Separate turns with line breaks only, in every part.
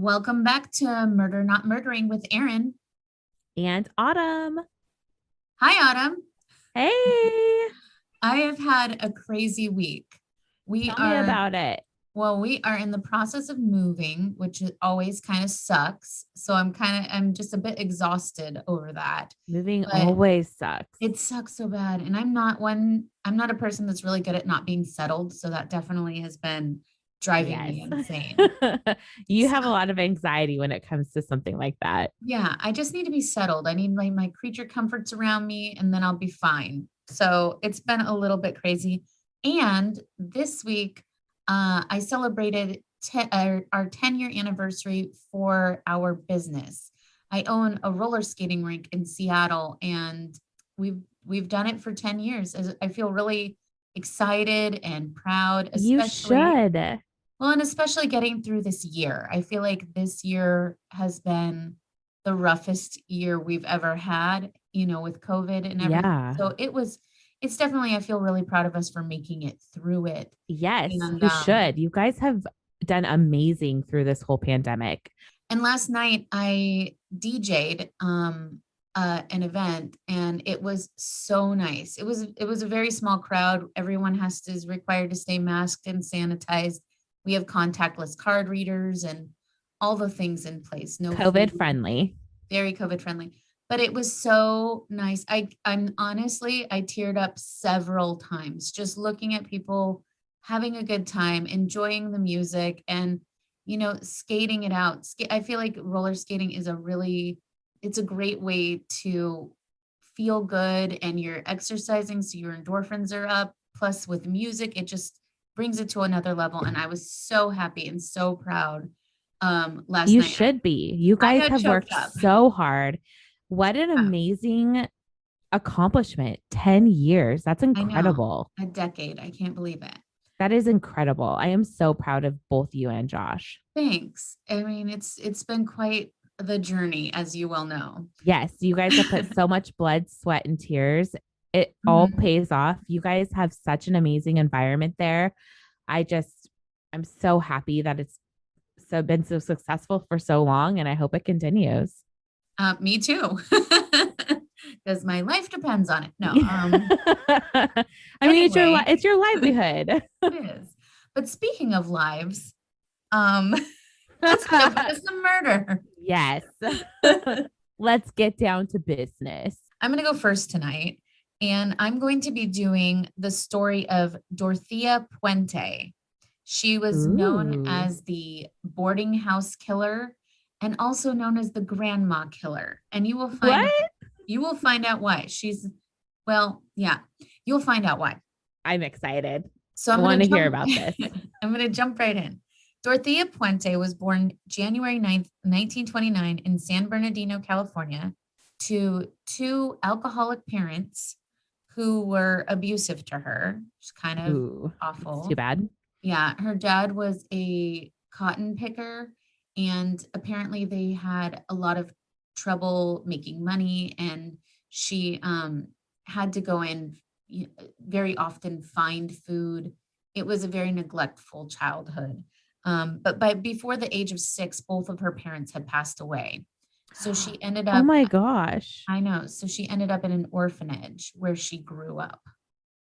Welcome back to Murder Not Murdering with Erin.
And Autumn.
Hi, Autumn.
Hey,
I have had a crazy week. We
tell me
are,
about it.
we are in the process of moving, which always kind of sucks. So I'm just a bit exhausted over that.
Moving
But
always sucks.
it sucks so bad. And I'm not a person that's really good at not being settled. So that definitely has been driving
Yes.
me insane.
You
So
have a lot of anxiety when it comes to something like that.
yeah, I just need to be settled. I need my creature comforts around me and then I'll be fine. So it's been a little bit crazy. And this week, I celebrated our 10-year anniversary for our business. I own a roller skating rink in Seattle and we've done it for 10 years. I feel really excited and proud,
You
especially
should.
well, and especially getting through this year. I feel like this year has been the roughest year we've ever had, with COVID and everything.
Yeah.
So it's definitely, I feel really proud of us for making it through it.
Yes,
And
you should. You guys have done amazing through this whole pandemic.
and last night I DJ'd an event and it was so nice. It was a very small crowd. Everyone is required to stay masked and sanitized. We have contactless card readers and all the things in place. No
COVID
food,
friendly.
very COVID friendly. But it was so nice. I'm honestly, I teared up several times just looking at people having a good time, enjoying the music and skating it out. I feel like roller skating is it's a great way to feel good and you're exercising, so your endorphins are up. Plus, with music, it just brings it to another level. And I was so happy and so proud last
You
night.
should be. You
I
guys
got
have
choked
worked
up.
so hard. What an
Yeah,
amazing accomplishment. 10 years. That's
I know.
incredible.
A decade. I can't believe it.
That is incredible. I am so proud of both you and Josh.
Thanks. I mean, it's been quite the journey, as you well know.
Yes, you guys have put so much blood, sweat, and tears. It all
Mhm.
pays off. You guys have such an amazing environment there. I just, I'm so happy that it's been so successful for so long, and I hope it continues.
Me too. Because my life depends on it. No.
I mean,
Anyway,
it's your livelihood.
it is. But speaking of lives, um, let's jump into some murder.
Yes. Let's get down to business.
I'm going to go first tonight, and I'm going to be doing the story of Dorothea Puente. She was known
Ooh.
as the boarding house killer and also known as the grandma killer. And
What?
you will find out why. Well, yeah, you'll find out why.
I'm excited.
So
I
I'm
want
going
to
to
hear
jump
about this.
I'm going to jump right in. Dorothea Puente was born January 9th, 1929 in San Bernardino, California, to two alcoholic parents who were abusive to her. It's kind of
Ooh, that's too
awful.
bad.
Yeah, her dad was a cotton picker, and apparently they had a lot of trouble making money, and she had to go in very often find food. It was a very neglectful childhood. But before the age of 6, both of her parents had passed away. So she ended
Oh
up,
my gosh.
I know, so she ended up in an orphanage where she grew up.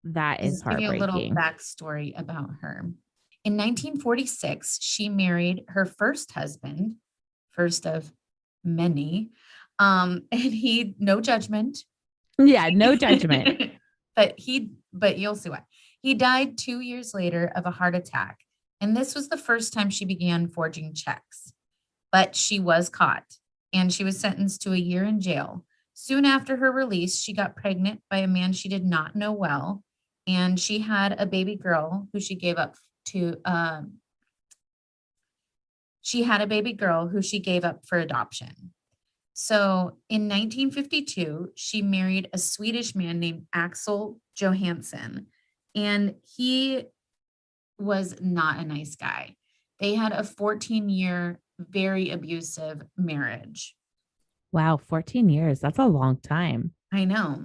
That
I'll
is
just give you a little
heartbreaking.
backstory about her. In 1946, she married her first husband, first of many. And no judgment,
Yeah, no judgment.
but you'll see why. He died 2 years later of a heart attack. And this was the first time she began forging checks. But she was caught and she was sentenced to a year in jail. Soon after her release, she got pregnant by a man she did not know well. And she had a baby girl who she had a baby girl who she gave up for adoption. So in 1952, she married a Swedish man named Axel Johansson, and he was not a nice guy. They had a 14-year, very abusive marriage.
Wow, 14 years. That's a long time.
I know.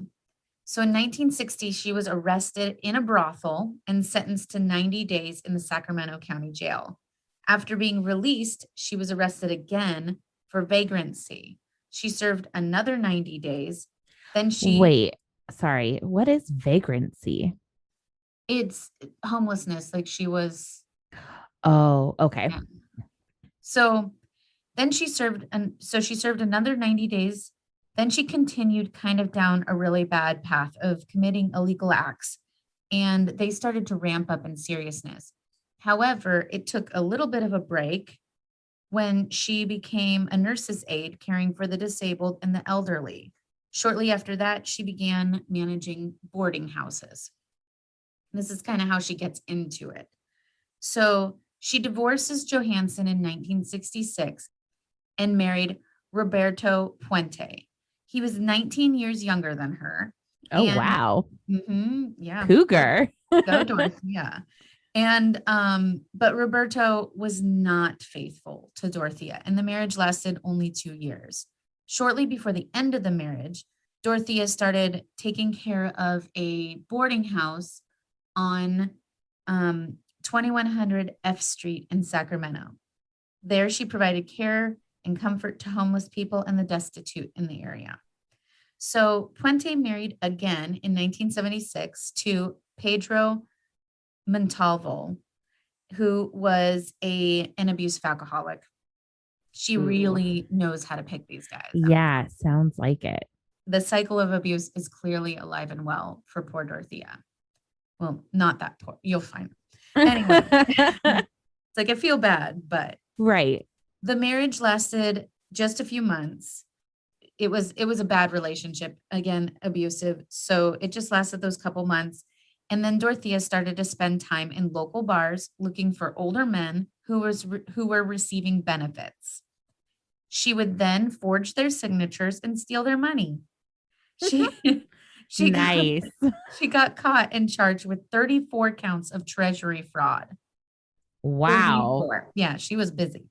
So in 1960, she was arrested in a brothel and sentenced to 90 days in the Sacramento County Jail. After being released, she was arrested again for vagrancy. She served another 90 days. Then
Wait, sorry. What is vagrancy?
it's homelessness. Like she was,
Oh, okay.
yeah. So then she served another 90 days. Then she continued kind of down a really bad path of committing illegal acts, and they started to ramp up in seriousness. However, it took a little bit of a break when she became a nurse's aide caring for the disabled and the elderly. Shortly after that, she began managing boarding houses. This is kind of how she gets into it. So she divorces Johansson in 1966 and married Roberto Puente. He was 19 years younger than her.
Oh,
And
wow.
yeah,
Cougar.
go Dorothea. And but Roberto was not faithful to Dorothea, and the marriage lasted only 2 years. Shortly before the end of the marriage, Dorothea started taking care of a boarding house on 2100 F Street in Sacramento. There, she provided care and comfort to homeless people and the destitute in the area. So Puente married again in 1976 to Pedro Montalvo, who was an abusive alcoholic. She
Ooh.
really knows how to pick these guys up.
Yeah, sounds like it.
The cycle of abuse is clearly alive and well for poor Dorothea. Well, not that poor. You'll find. Anyway, it's like I feel bad, but
right.
the marriage lasted just a few months. It was a bad relationship, again, abusive. So it just lasted those couple months. And then Dorothea started to spend time in local bars looking for older men who were receiving benefits. She would then forge their signatures and steal their money. She she
Nice.
she got caught and charged with 34 counts of treasury fraud.
Wow.
34. Yeah, she was busy.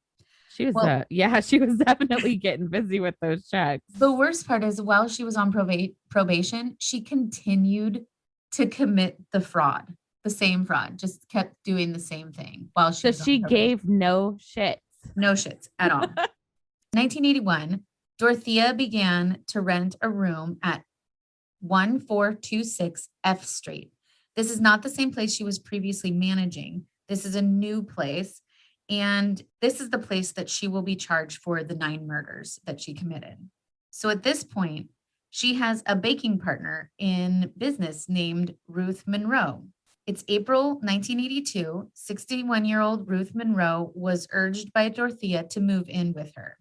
She was
Well,
she was definitely getting busy with those checks.
the worst part is while she was on probation, she continued to commit the fraud, the same fraud, just kept doing the same thing while she
So
was on
she
probation.
gave no shits.
No shits at all. 1981, Dorothea began to rent a room at 1426 F Street. This is not the same place she was previously managing. This is a new place. And this is the place that she will be charged for the 9 murders that she committed. So at this point, she has a baking partner in business named Ruth Monroe. It's April 1982. 61-year-old Ruth Monroe was urged by Dorothea to move in with her.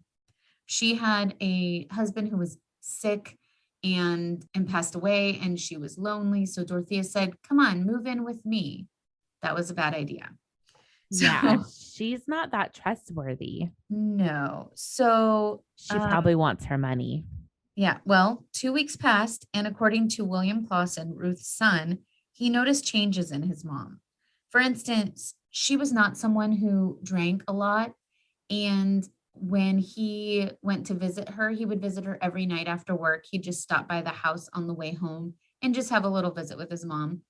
She had a husband who was sick and passed away, and she was lonely. So Dorothea said, "Come on, move in with me." That was a bad idea.
Yeah,
So
she's not that trustworthy.
no. So
She probably wants her money.
yeah, well, 2 weeks passed, and according to William Clausen, Ruth's son, he noticed changes in his mom. For instance, she was not someone who drank a lot, and when he went to visit her, he would visit her every night after work. He'd just stop by the house on the way home and just have a little visit with his mom.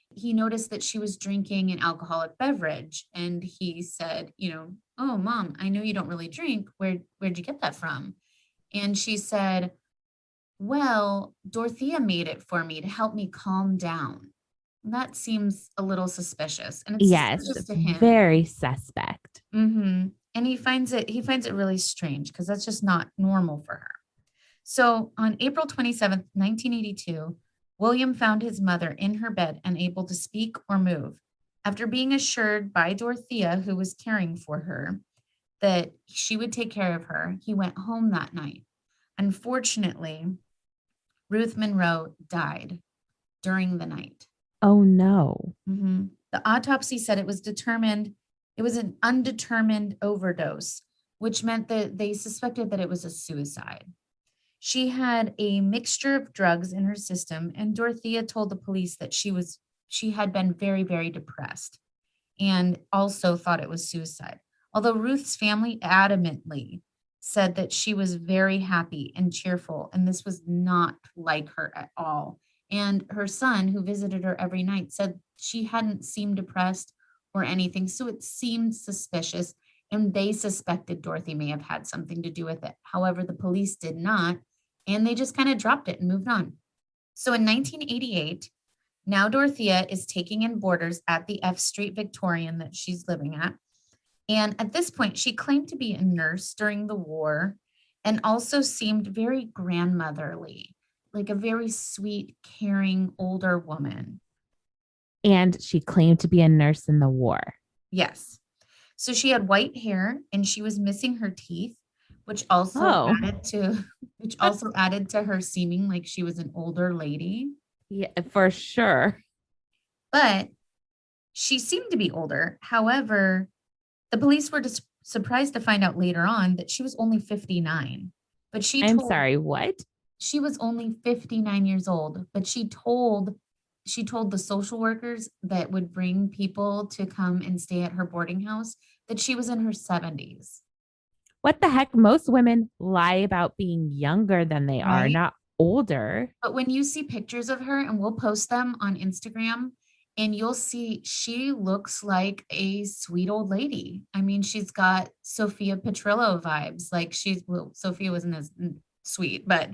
He noticed that she was drinking an alcoholic beverage, and he said, "Oh, mom, I know you don't really drink. Where'd you get that from?" And she said, "Well, Dorothea made it for me to help me calm down." That seems a little suspicious, and it's
Yes,
suspicious to him.
very suspect.
And he finds it really strange because that's just not normal for her. So on April 27th, 1982, William found his mother in her bed, unable to speak or move. After being assured by Dorothea, who was caring for her, that she would take care of her, he went home that night. Unfortunately, Ruth Monroe died during the night.
Oh no.
The autopsy said it was an undetermined overdose, which meant that they suspected that it was a suicide. She had a mixture of drugs in her system, and Dorothea told the police that she had been very, very depressed and also thought it was suicide. Although Ruth's family adamantly said that she was very happy and cheerful, and this was not like her at all. And her son, who visited her every night, said she hadn't seemed depressed or anything. So it seemed suspicious. and they suspected Dorothy may have had something to do with it. However, the police did not, and they just kind of dropped it and moved on. So in 1988, now Dorothea is taking in boarders at the F Street Victorian that she's living at. And at this point, she claimed to be a nurse during the war and also seemed very grandmotherly, like a very sweet, caring older woman.
And she claimed to be a nurse in the war.
Yes. So she had white hair and she was missing her teeth, which also
Oh,
added to which also added to her seeming like she was an older lady.
yeah, for sure.
But she seemed to be older. However, the police were surprised to find out later on that she was only 59. But
I'm sorry, what?
she was only 59 years old, but she told the social workers that would bring people to come and stay at her boarding house that she was in her 70s.
What the heck? Most women lie about being younger than they are,
Right?
not older.
But when you see pictures of her, and we'll post them on Instagram, and you'll see she looks like a sweet old lady. I mean, she's got Sophia Petrillo vibes. Like well, Sophia wasn't as sweet, but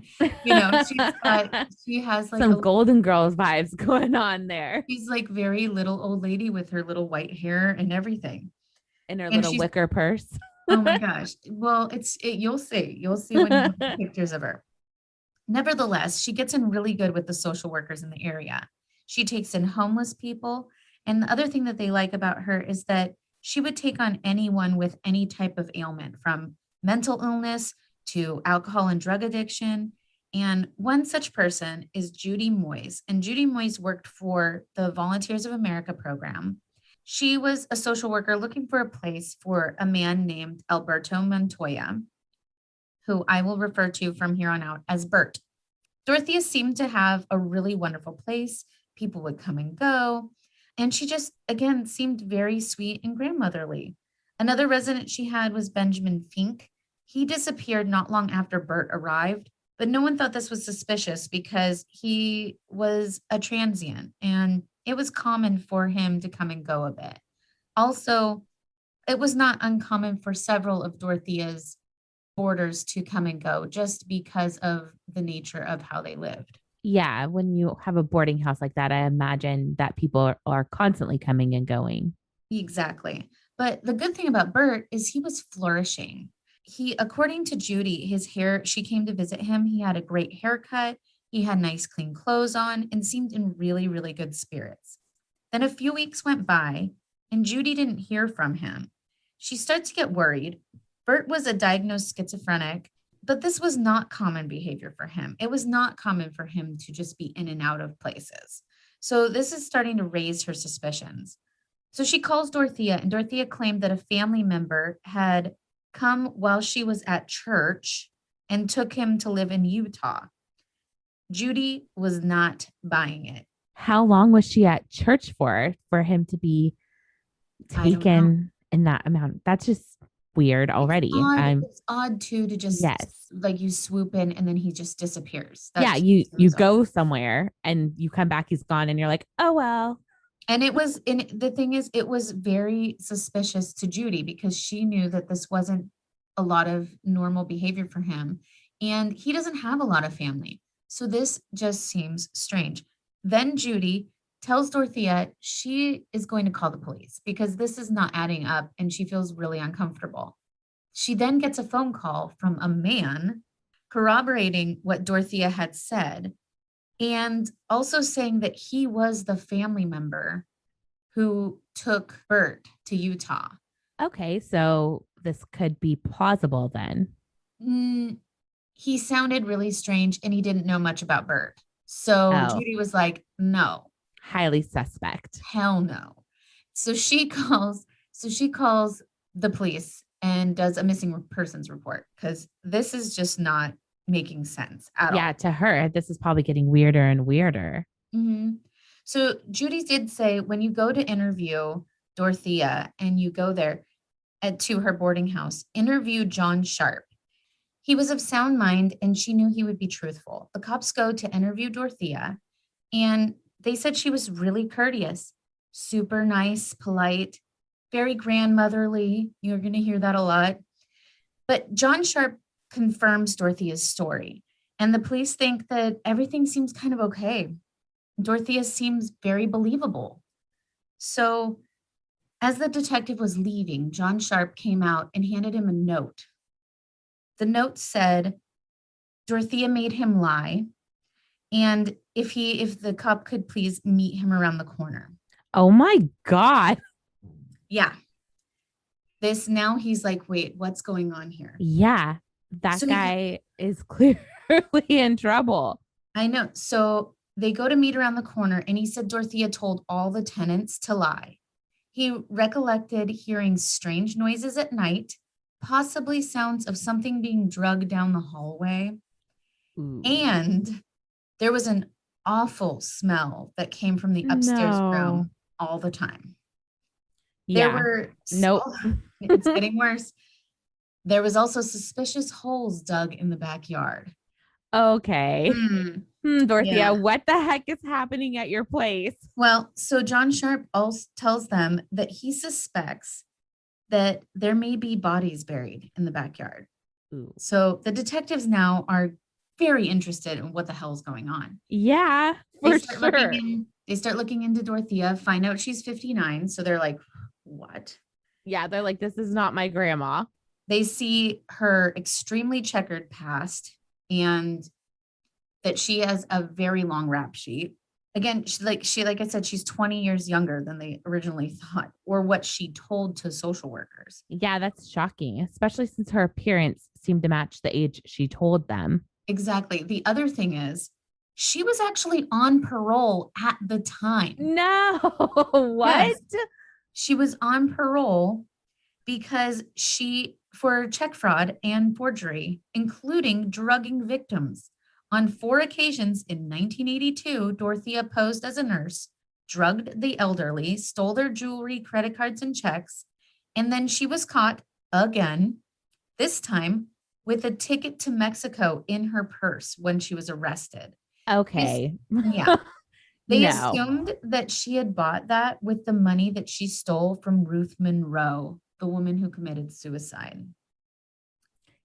she has like
Some Golden Girls vibes going on there
she's like very little old lady with her little white hair and everything.
in her
And
little
she's,
wicker purse.
oh my gosh. Well, you'll see when you look at pictures of her. Nevertheless, she gets in really good with the social workers in the area. She takes in homeless people. And the other thing that they like about her is that she would take on anyone with any type of ailment, from mental illness to alcohol and drug addiction. And one such person is Judy Moyes. And Judy Moyes worked for the Volunteers of America program. She was a social worker looking for a place for a man named Alberto Montoya, who I will refer to from here on out as Bert. Dorothea seemed to have a really wonderful place. People would come and go. And she just, again, seemed very sweet and grandmotherly. Another resident she had was Benjamin Fink. He disappeared not long after Bert arrived, but no one thought this was suspicious because he was a transient and it was common for him to come and go a bit. Also, it was not uncommon for several of Dorothea's boarders to come and go just because of the nature of how they lived.
Yeah, when you have a boarding house like that, I imagine that people are constantly coming and going.
Exactly. But the good thing about Bert is he was flourishing. According to Judy, his hair, she came to visit him. He had a great haircut. He had nice, clean clothes on and seemed in really, really good spirits. Then a few weeks went by and Judy didn't hear from him. She started to get worried. Bert was a diagnosed schizophrenic, but this was not common behavior for him. It was not common for him to just be in and out of places. So this is starting to raise her suspicions. So she calls Dorothea, and Dorothea claimed that a family member had come while she was at church and took him to live in Utah. Judy was not buying it.
How long was she at church for him to be
I don't know.
taken in that amount? That's just weird already.
It's odd too to just
Yes.
like you swoop in and then he just disappears.
Yeah, you go somewhere and you come back, he's gone, and you're like, oh well.
And the thing is, it was very suspicious to Judy because she knew that this wasn't a lot of normal behavior for him. And he doesn't have a lot of family. So this just seems strange. Then Judy tells Dorothea she is going to call the police because this is not adding up and she feels really uncomfortable. She then gets a phone call from a man corroborating what Dorothea had said and also saying that he was the family member who took Bert to Utah.
Okay, so this could be plausible then.
Mm, he sounded really strange and he didn't know much about Bert. So
Oh,
Judy was like, no,
highly suspect.
hell no. So she calls the police and does a missing persons report because this is just not making sense at
Yeah,
all.
to her, this is probably getting weirder and weirder.
Mhm. So Judy did say when you go to interview Dorothea and you go there to her boarding house, interview John Sharp. He was of sound mind and she knew he would be truthful. The cops go to interview Dorothea and they said she was really courteous, super nice, polite, very grandmotherly. You're going to hear that a lot. But John Sharp confirms Dorothea's story, and the police think that everything seems kind of okay. Dorothea seems very believable. So, as the detective was leaving, John Sharp came out and handed him a note. The note said Dorothea made him lie, and if the cop could please meet him around the corner.
Oh my God.
Yeah. This now he's like, wait, what's going on here?
Yeah. That
So
guy is clearly in trouble.
I know. So they go to meet around the corner, and he said Dorothea told all the tenants to lie. He recollected hearing strange noises at night, possibly sounds of something being drugged down the hallway.
Ooh.
And there was an awful smell that came from the upstairs
No.
room all the time. There
Yeah.
were,
Nope.
it's getting worse. There was also suspicious holes dug in the backyard.
Okay. Dorothea,
Yeah.
what the heck is happening at your place?
Well, so John Sharp also tells them that he suspects that there may be bodies buried in the backyard.
Ooh.
So the detectives now are very interested in what the hell is going on.
Yeah, for sure.
They start looking into Dorothea, find out she's 59. So they're like, what?
Yeah, they're like, this is not my grandma.
They see her extremely checkered past and that she has a very long rap sheet. Again, like I said, she's 20 years younger than they originally thought, or what she told to social workers.
Yeah, that's shocking, especially since her appearance seemed to match the age she told them.
Exactly. The other thing is, she was actually on parole at the time.
No, what?
Yes. She was on parole because for check fraud and forgery, including drugging victims. On 4 occasions in 1982, Dorothea posed as a nurse, drugged the elderly, stole their jewelry, credit cards, and checks, and then she was caught again, this time with a ticket to Mexico in her purse when she was arrested.
Okay.
Yeah. They
No.
assumed that she had bought that with the money that she stole from Ruth Monroe, the woman who committed suicide.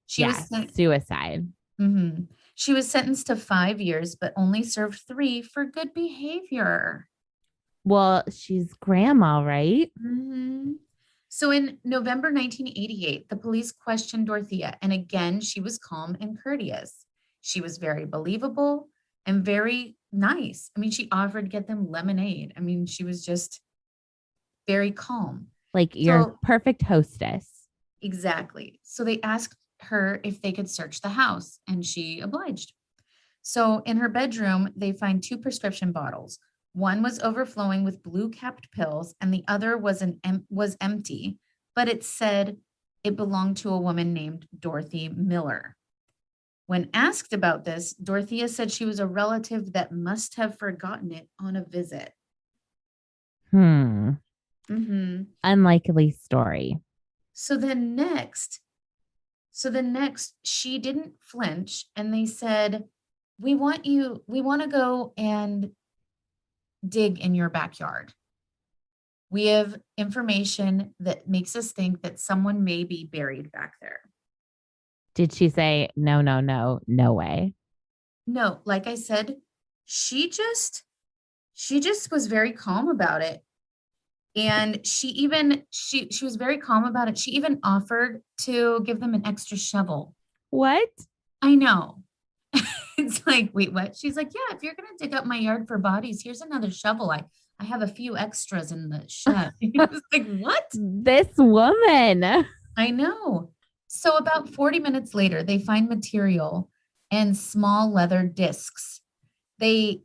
Suicide.
Mm-hmm. She was sentenced to 5 years, but only served 3 for good behavior.
Well, she's grandma, right?
Mm-hmm. So in November 1988, the police questioned Dorothea, and again, she was calm and courteous. She was very believable and very nice. I mean, she offered to get them lemonade. I mean, she was just very calm.
Like your perfect hostess.
Exactly. So they asked her if they could search the house, and she obliged. So in her bedroom, they find 2 prescription bottles. One was overflowing with blue-capped pills, and the other was empty, but it said it belonged to a woman named Dorothy Miller. When asked about this, Dorothea said she was a relative that must have forgotten it on a visit.
Mm-hmm. Unlikely story.
So then next, she didn't flinch, and they said, we want to go and dig in your backyard. We have information that makes us think that someone may be buried back there.
Did she say, no, no, no, no way?
No, like I said, she just was very calm about it. And she was very calm about it. She even offered to give them an extra shovel.
What?
I know. It's like, wait, what? She's like, yeah, if you're going to dig up my yard for bodies, here's another shovel. I have a few extras in the shed. I was like, what?
This woman.
I know. So about 40 minutes later, they find material and small leather discs. They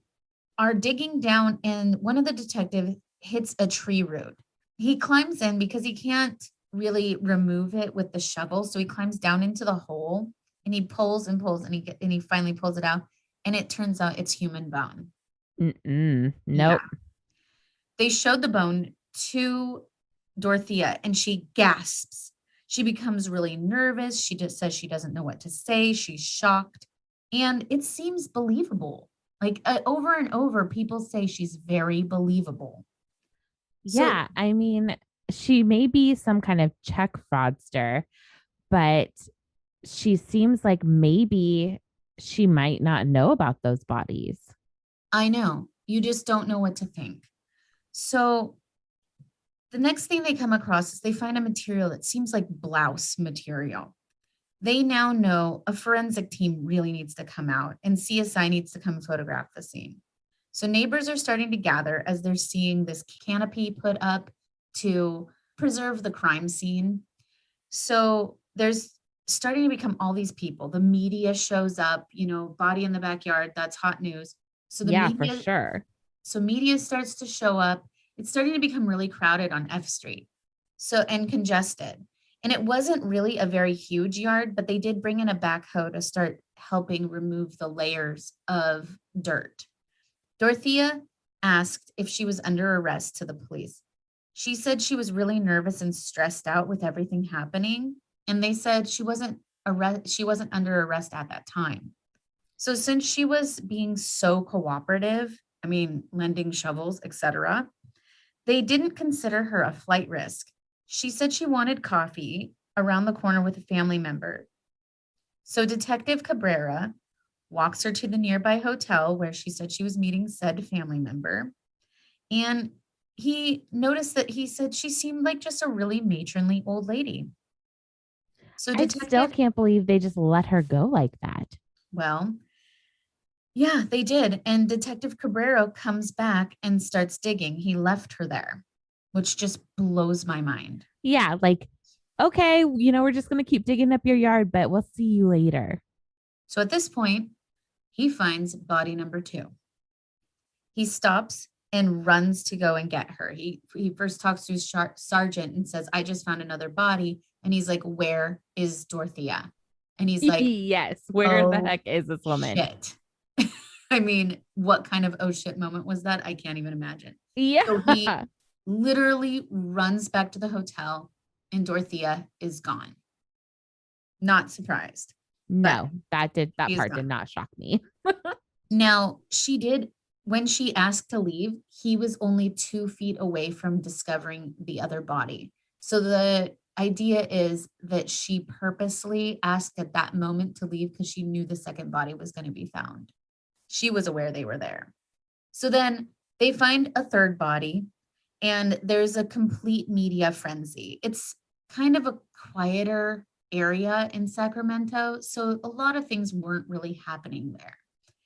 are digging down, and one of the detectives hits a tree root. He climbs in because he can't really remove it with the shovel. So he climbs down into the hole, and he pulls and pulls, and he finally pulls it out. And it turns out it's human bone.
Nope.
Yeah. They showed the bone to Dorothea, and she gasps. She becomes really nervous. She just says she doesn't know what to say. She's shocked. And it seems believable. Like over and over, people say she's very believable.
Yeah. I mean, she may be some kind of check fraudster, but she seems like maybe she might not know about those bodies.
I know. You just don't know what to think. So the next thing they come across is they find a material that seems like blouse material. They now know a forensic team really needs to come out and CSI needs to come photograph the scene. So neighbors are starting to gather as they're seeing this canopy put up to preserve the crime scene. So there's starting to become all these people. The media shows up, body in the backyard, that's hot news. So the
Yeah, for
media
sure.
so media starts to show up. It's starting to become really crowded on F Street. And congested. And it wasn't really a very huge yard, but they did bring in a backhoe to start helping remove the layers of dirt. Dorothea asked if she was under arrest to the police. She said she was really nervous and stressed out with everything happening, and they said she wasn't under arrest at that time. So since she was being so cooperative, lending shovels, etc., they didn't consider her a flight risk. She said she wanted coffee around the corner with a family member. So Detective Cabrera walks her to the nearby hotel where she said she was meeting said family member. And he said she seemed like just a really matronly old lady. So
I still
detective,
can't believe they just let her go like that.
well, yeah, they did. And Detective Cabrera comes back and starts digging. He left her there, which just blows my mind.
Yeah, like, okay, we're just going to keep digging up your yard, but we'll see you later.
So at this point, he finds body number 2. He stops and runs to go and get her. He first talks to his sergeant and says, "I just found another body." And he's like, "Where is Dorothea?" And he's like,
Yes, where the
"Oh
heck is this woman?
shit." What kind of oh shit moment was that? I can't even imagine. So he
Yeah.
literally runs back to the hotel and Dorothea is gone. Not surprised, but
No, that
she's
part
gone.
did not shock me.
Now, when she asked to leave, he was only 2 feet away from discovering the other body. So the idea is that she purposely asked at that moment to leave because she knew the second body was going to be found. She was aware they were there. So then they find a third body and there's a complete media frenzy. It's kind of a quieter area in Sacramento. So a lot of things weren't really happening there.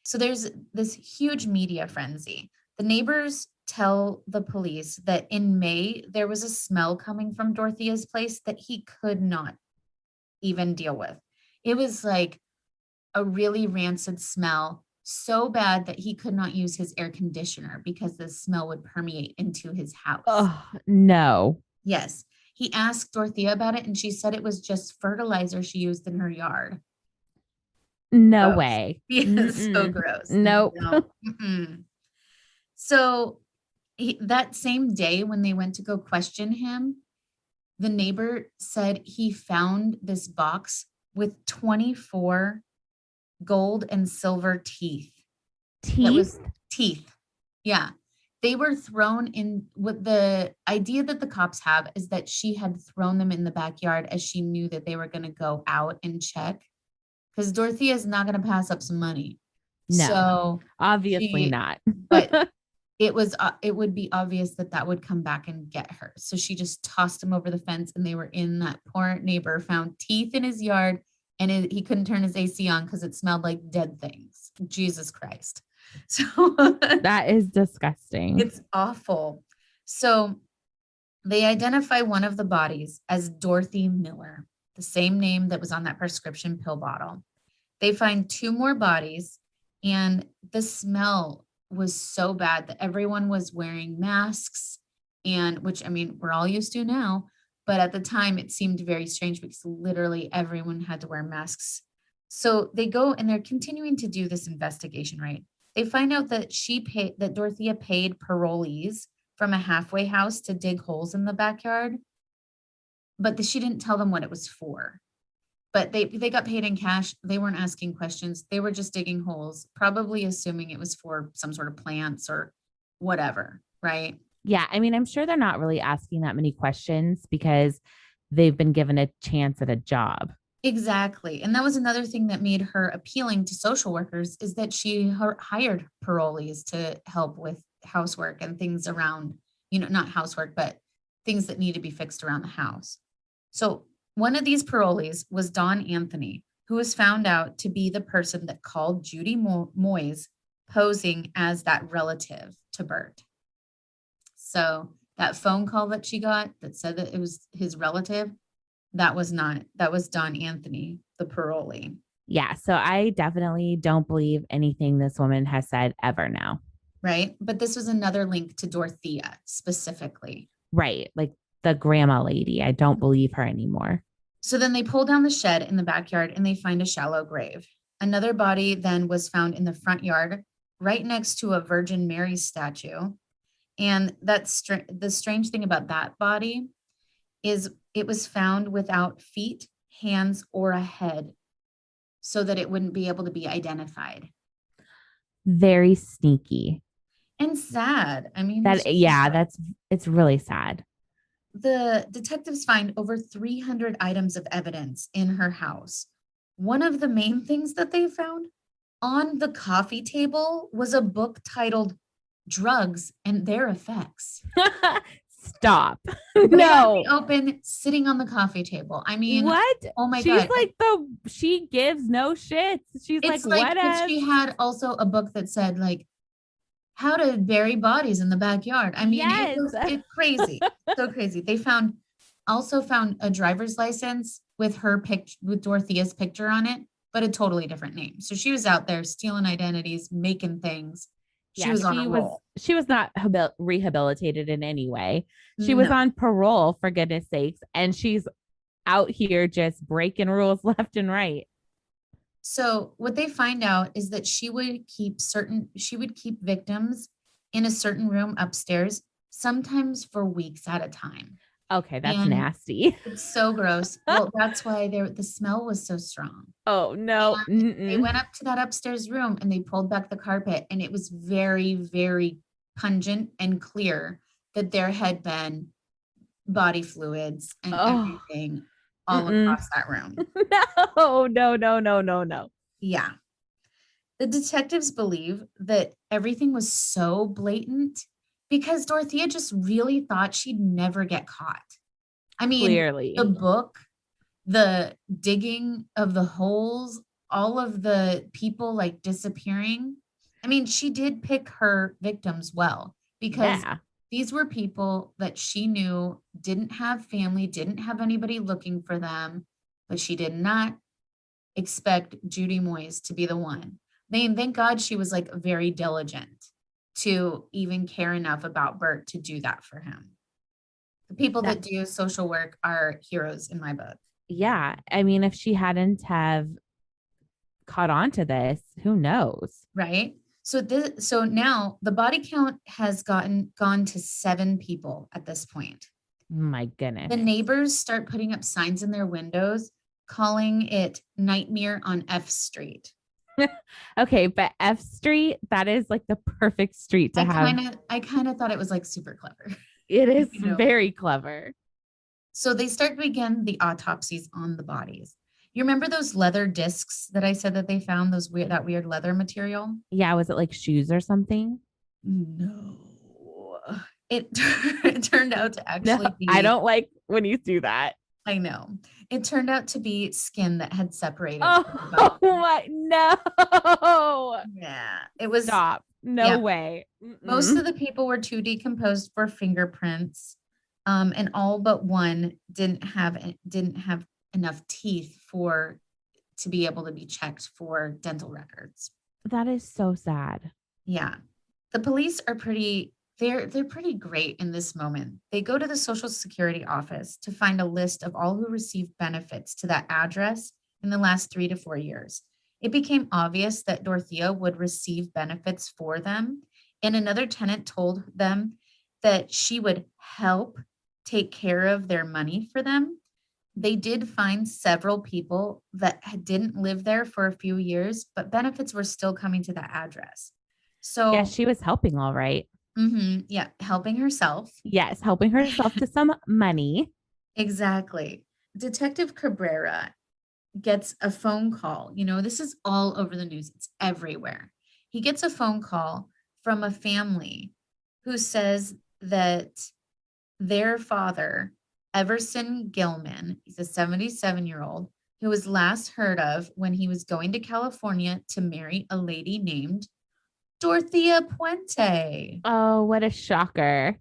So there's this huge media frenzy. The neighbors tell the police that in May, there was a smell coming from Dorothea's place that he could not even deal with. It was like a really rancid smell, so bad that he could not use his air conditioner because the smell would permeate into his house.
Oh, no.
Yes. He asked Dorothea about it, and she said it was just fertilizer she used in her yard.
No
Gross.
way.
Yes, so
Mm-mm.
gross.
Nope.
No. So that same day when they went to go question him, the neighbor said he found this box with 24 gold and silver teeth. That was
Teeth?
teeth. Yeah. They were thrown in. What the idea that the cops have is that she had thrown them in the backyard as she knew that they were going to go out and check because Dorothea is not going to pass up some money.
No,
So
obviously
she,
not.
but it would be obvious that that would come back and get her. So she just tossed him over the fence and they were in. That poor neighbor found teeth in his yard and he couldn't turn his AC on because it smelled like dead things. Jesus Christ. So
That is disgusting.
it's awful. So they identify one of the bodies as Dorothy Miller, the same name that was on that prescription pill bottle. They find 2 more bodies, and the smell was so bad that everyone was wearing masks, and which we're all used to now, but at the time it seemed very strange because literally everyone had to wear masks. So they go and they're continuing to do this investigation, right? They find out that that Dorothea paid parolees from a halfway house to dig holes in the backyard, but she didn't tell them what it was for. But they got paid in cash. They weren't asking questions. They were just digging holes, probably assuming it was for some sort of plants or whatever, right?
Yeah, I mean, I'm sure they're not really asking that many questions because they've been given a chance at a job.
Exactly. And that was another thing that made her appealing to social workers is that she hired parolees to help with housework and things around, not housework, but things that need to be fixed around the house. So one of these parolees was Don Anthony, who was found out to be the person that called Judy Moyes posing as that relative to Bert. So that phone call that she got that said that it was his relative, that was Don Anthony, the parolee.
Yeah, so I definitely don't believe anything this woman has said ever now.
Right. But this was another link to Dorothea specifically.
Right. Like the grandma lady. I don't believe her anymore.
So then they pull down the shed in the backyard and they find a shallow grave. Another body then was found in the front yard, right next to a Virgin Mary statue. And that's the strange thing about that body is it was found without feet, hands, or a head so that it wouldn't be able to be identified.
Very sneaky.
And sad. I mean,
That, yeah, it's really sad.
the detectives find over 300 items of evidence in her house. One of the main things that they found on the coffee table was a book titled Drugs and Their Effects.
Stop.
No.
No.
Open, sitting on the coffee table. I mean,
What?
oh my
She's
God.
like she gives no shits. She's like,
It's like
what
if she had also a book that said like how to bury bodies in the backyard. I mean,
Yes.
it's crazy. So crazy. They also found a driver's license with with Dorothea's picture on it, but a totally different name. So she was out there stealing identities, making things. She
Yeah,
was on a roll.
she was not rehabilitated in any way. She was
No.
on parole for goodness sakes, and she's out here just breaking rules left and right.
So what they find out is that she would keep victims in a certain room upstairs, sometimes for weeks at a time.
Okay, that's
And
nasty.
it's so gross. Well, that's why the smell was so strong.
Oh no.
And they went up to that upstairs room and they pulled back the carpet, and it was very, very pungent and clear that there had been body fluids and
Oh.
everything all across that room.
No, no, no, no, no, no.
Yeah. The detectives believe that everything was so blatant because Dorothea just really thought she'd never get caught. I mean,
Clearly.
the book, the digging of the holes, all of the people like disappearing. I mean, she did pick her victims well because
Yeah.
these were people that she knew didn't have family, didn't have anybody looking for them, but she did not expect Judy Moyes to be the one. Thank God she was like very diligent to even care enough about Bert to do that for him. The people that do social work are heroes in my book.
Yeah. I mean, if she hadn't have caught on to this, who knows?
Right? So now the body count has gone to 7 people at this point.
My goodness.
The neighbors start putting up signs in their windows calling it Nightmare on F Street.
Okay, but F Street, that is like the perfect street to have.
I kind of thought it was like super clever.
It is very clever.
So they start to begin the autopsies on the bodies. You remember those leather discs that I said that they found, that weird leather material?
Yeah, was it like shoes or something?
No. It turned out to actually be.
I don't like when you do that.
I know. It turned out to be skin that had separated.
Oh my, no.
Yeah, it was.
Stop. No way.
Most of the people were too decomposed for fingerprints, and all but one didn't have enough teeth to be able to be checked for dental records.
That is so sad.
Yeah, the police are they're pretty great in this moment. They go to the Social Security office to find a list of all who received benefits to that address in the last 3 to 4 years. It became obvious that Dorothea would receive benefits for them, and another tenant told them that she would help take care of their money for them. They did find several people that didn't live there for a few years, but benefits were still coming to that address. So
yeah, she was helping all right.
Yeah, helping herself.
Yes, helping herself to some money.
Exactly. Detective Cabrera gets a phone call. This is all over the news, it's everywhere. He gets a phone call from a family who says that their father, Everson Gilman, he's a 77-year-old, who was last heard of when he was going to California to marry a lady named Dorothea Puente.
Oh, what a shocker.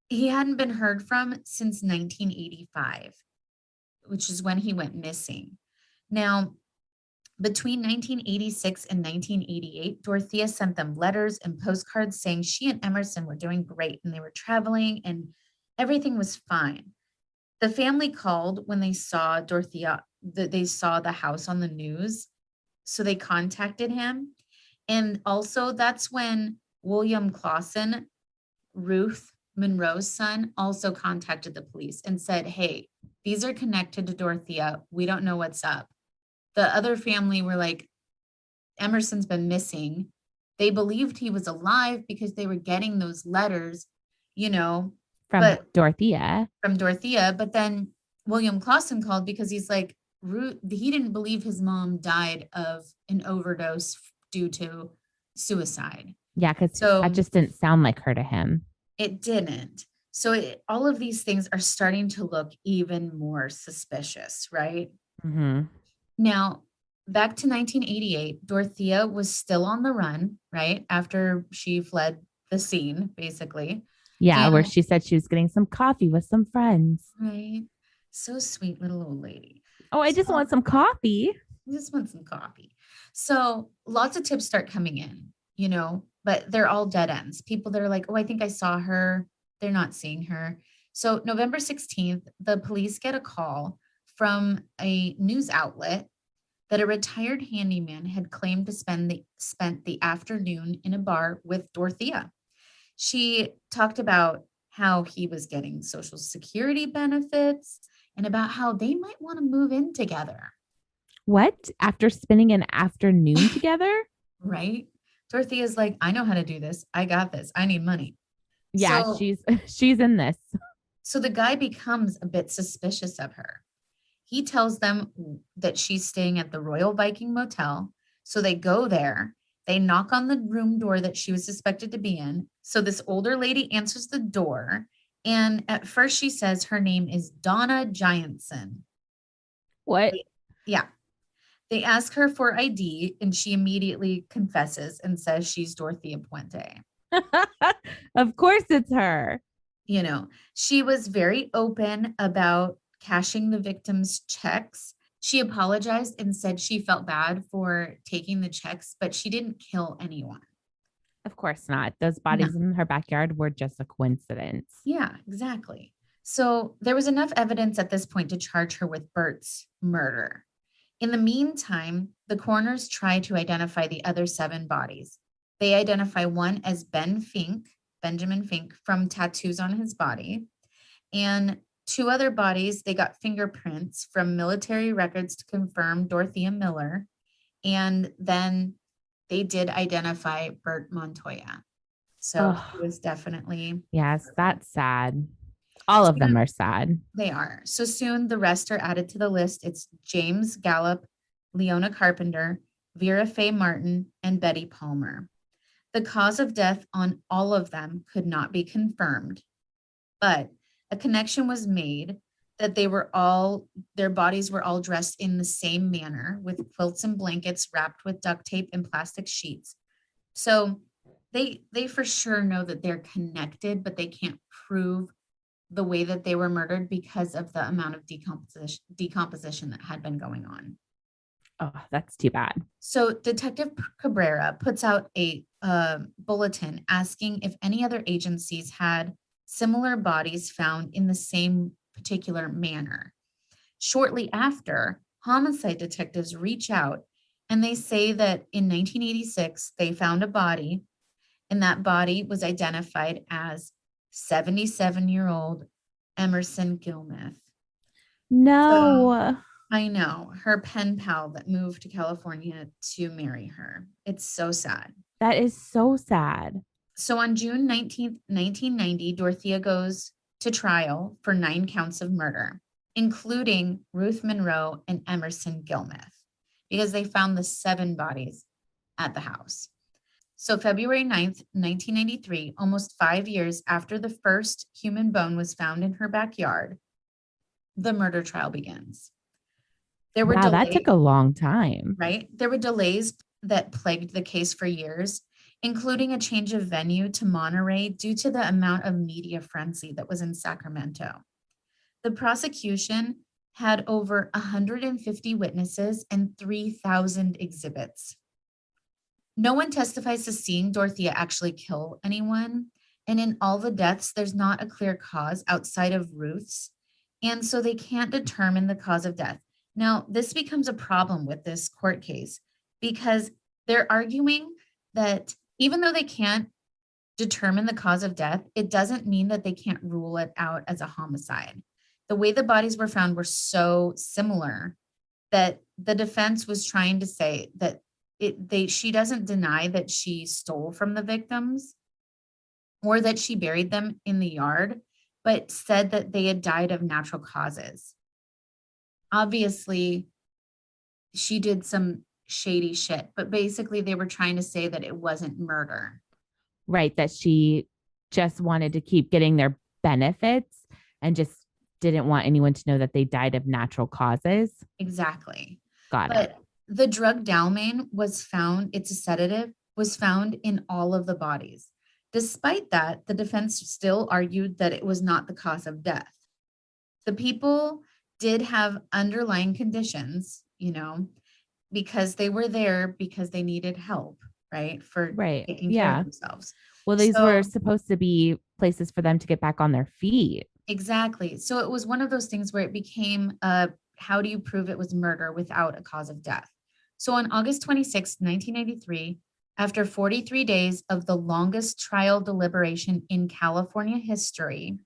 He hadn't been heard from since 1985, which is when he went missing. Now, between 1986 and 1988, Dorothea sent them letters and postcards saying she and Emerson were doing great and they were traveling and everything was fine. The family called when they saw Dorothea, that they saw the house on the news. So they contacted him. And also, that's when William Clausen, Ruth Monroe's son, also contacted the police and said, hey, these are connected to Dorothea. We don't know what's up. The other family were like, Emerson's been missing. They believed he was alive because they were getting those letters, you know,
From
but
Dorothea.
from Dorothea. But then William Clausen called because he's like, he didn't believe his mom died of an overdose due to suicide.
Yeah, because that
So
just didn't sound like her to him.
it didn't. So all of these things are starting to look even more suspicious, right?
Mm-hmm.
Now, back to 1988, Dorothea was still on the run, right? After she fled the scene, basically.
Yeah, where
And,
she said she was getting some coffee with some friends.
right, so sweet little old lady.
Oh, I just
So,
want some coffee.
I just want some coffee. So, lots of tips start coming in, but they're all dead ends. People that are like, oh, I think I saw her. They're not seeing her. So, November 16th, the police get a call from a news outlet that a retired handyman had claimed to spent the afternoon in a bar with Dorothea. She talked about how he was getting social security benefits and about how they might want to move in together,
What? After spending an afternoon together?
right? Dorothea's like, I know how to do this. I got this. I need money.
Yeah,
So
she's in this.
so the guy becomes a bit suspicious of her. He tells them that she's staying at the Royal Viking Motel. So they go there. They knock on the room door that she was suspected to be in. So this older lady answers the door. And at first she says her name is Donna Giantson.
What?
Yeah. They ask her for ID and she immediately confesses and says she's Dorothea Puente.
Of course it's her.
You know, she was very open about cashing the victim's checks. She apologized and said she felt bad for taking the checks, but she didn't kill anyone.
Of course not. Those
No.
bodies in her backyard were just a coincidence.
Yeah, exactly. So there was enough evidence at this point to charge her with Bert's murder. In the meantime, the coroners try to identify the other seven bodies. They identify one as Benjamin Fink, from tattoos on his body. And two other bodies, they got fingerprints from military records to confirm Dorothea Miller. And then they did identify Bert Montoya. So he
Oh,
was definitely
yes,
murdered.
that's sad. All of them
Soon-
are sad.
They are. So soon the rest are added to the list. It's James Gallup, Leona Carpenter, Vera Faye Martin, and Betty Palmer. The cause of death on all of them could not be confirmed, but a connection was made that their bodies were all dressed in the same manner with quilts and blankets wrapped with duct tape and plastic sheets. So they for sure know that they're connected, but they can't prove the way that they were murdered because of the amount of decomposition that had been going on.
Oh, that's too bad.
So Detective Cabrera puts out a bulletin asking if any other agencies had similar bodies found in the same particular manner. Shortly after, homicide detectives reach out and they say that in 1986, they found a body, and that body was identified as 77-year-old Emerson Gilmeth. So
No,
I know, her pen pal that moved to California to marry her. It's so sad.
that is so sad.
So on June 19th, 1990, Dorothea goes to trial for 9 counts of murder, including Ruth Monroe and Emerson Gilmeth, because they found the 7 bodies at the house. So February 9th, 1993, almost 5 years after the first human bone was found in her backyard, the murder trial begins. There were
Wow, that
delays,
took a long time.
right? There were delays that plagued the case for years, including a change of venue to Monterey due to the amount of media frenzy that was in Sacramento. The prosecution had over 150 witnesses and 3,000 exhibits. No one testifies to seeing Dorothea actually kill anyone. And in all the deaths, there's not a clear cause outside of Ruth's. And so they can't determine the cause of death. Now, this becomes a problem with this court case because they're arguing that even though they can't determine the cause of death, it doesn't mean that they can't rule it out as a homicide. The way the bodies were found were so similar that the defense was trying to say that she doesn't deny that she stole from the victims or that she buried them in the yard, but said that they had died of natural causes. Obviously, she did some shady shit, but basically they were trying to say that it wasn't murder.
Right. That she just wanted to keep getting their benefits and just didn't want anyone to know that they died of natural causes.
Exactly.
Got it.
But the drug Dalmane was found, it's a sedative, was found in all of the bodies. Despite that, the defense still argued that it was not the cause of death. The people did have underlying conditions, because they were there because they needed help, right? For
Right.
taking care of
Yeah.
themselves.
Well, these were
So
supposed to be places for them to get back on their feet.
exactly. So it was one of those things where it became how do you prove it was murder without a cause of death? So on August 26, 1993, after 43 days of the longest trial deliberation in California history,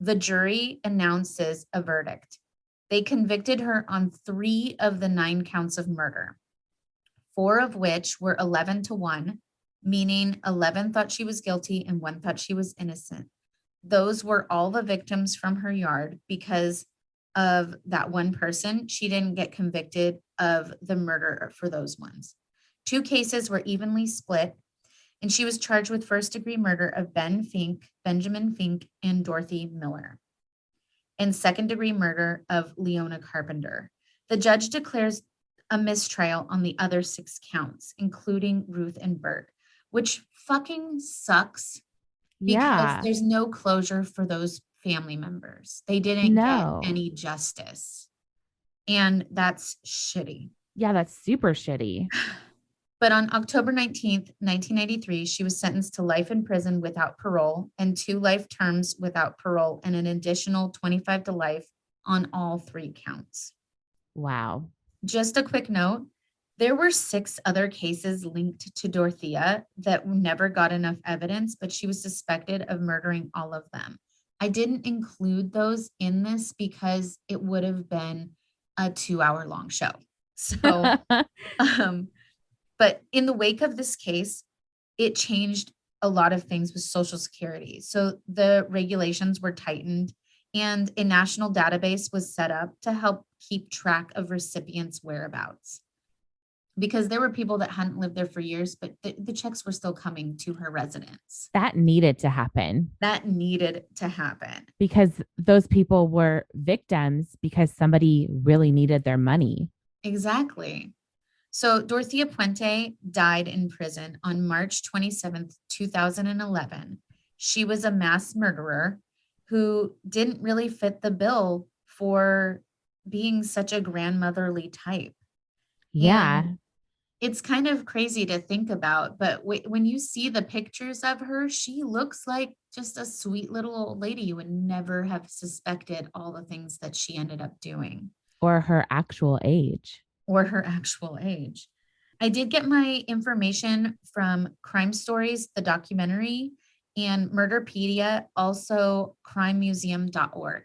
the jury announces a verdict. They convicted her on 3 of the 9 counts of murder, 4 of which were 11-1, meaning 11 thought she was guilty and 1 thought she was innocent. Those were all the victims from her yard. Because of that one person, she didn't get convicted of the murder for those ones. 2 cases were evenly split, and she was charged with first-degree murder of Benjamin Fink, and Dorothy Miller, and second-degree murder of Leona Carpenter. The judge declares a mistrial on the other 6 counts, including Ruth and Bert, which fucking sucks because
Yeah.
there's no closure for those family members. They didn't get
No.
any justice. And that's shitty.
Yeah, that's super shitty.
But on October 19th, 1993, she was sentenced to life in prison without parole and 2 life terms without parole and an additional 25 to life on all 3 counts.
Wow.
Just a quick note, there were 6 other cases linked to Dorothea that never got enough evidence, but she was suspected of murdering all of them. I didn't include those in this because it would have been a 2-hour-long show. So, but in the wake of this case, it changed a lot of things with Social Security. So the regulations were tightened and a national database was set up to help keep track of recipients' whereabouts. Because there were people that hadn't lived there for years, but the checks were still coming to her residence.
That needed to happen.
That needed to happen.
Because those people were victims because somebody really needed their money.
Exactly. So Dorothea Puente died in prison on March 27th, 2011. She was a mass murderer who didn't really fit the bill for being such a grandmotherly type.
Yeah.
And it's kind of crazy to think about, but when you see the pictures of her, she looks like just a sweet little old lady. You would never have suspected all the things that she ended up doing.
Or her actual age.
Or her actual age. I did get my information from Crime Stories, the documentary, and Murderpedia, also crimemuseum.org.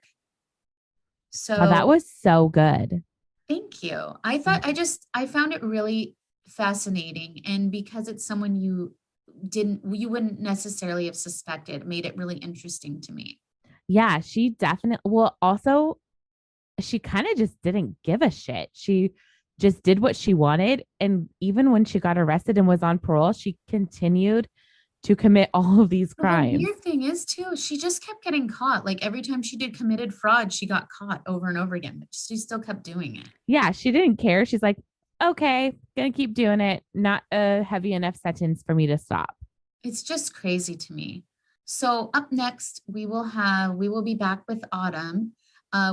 So
Oh, that was so good.
thank you. I found it really fascinating. And because it's someone you you wouldn't necessarily have suspected, made it really interesting to me.
Yeah, she definitely, well, also, she kind of just didn't give a shit. She just did what she wanted. And even when she got arrested and was on parole, she continued to commit all of these
Well, the
crimes.
weird thing is too, she just kept getting caught. Like every time she did committed fraud, she got caught over and over again, but she still kept doing it.
Yeah, she didn't care. She's like, okay, gonna keep doing it. Not a heavy enough sentence for me to stop.
It's just crazy to me. So up next, we will be back with Autumn.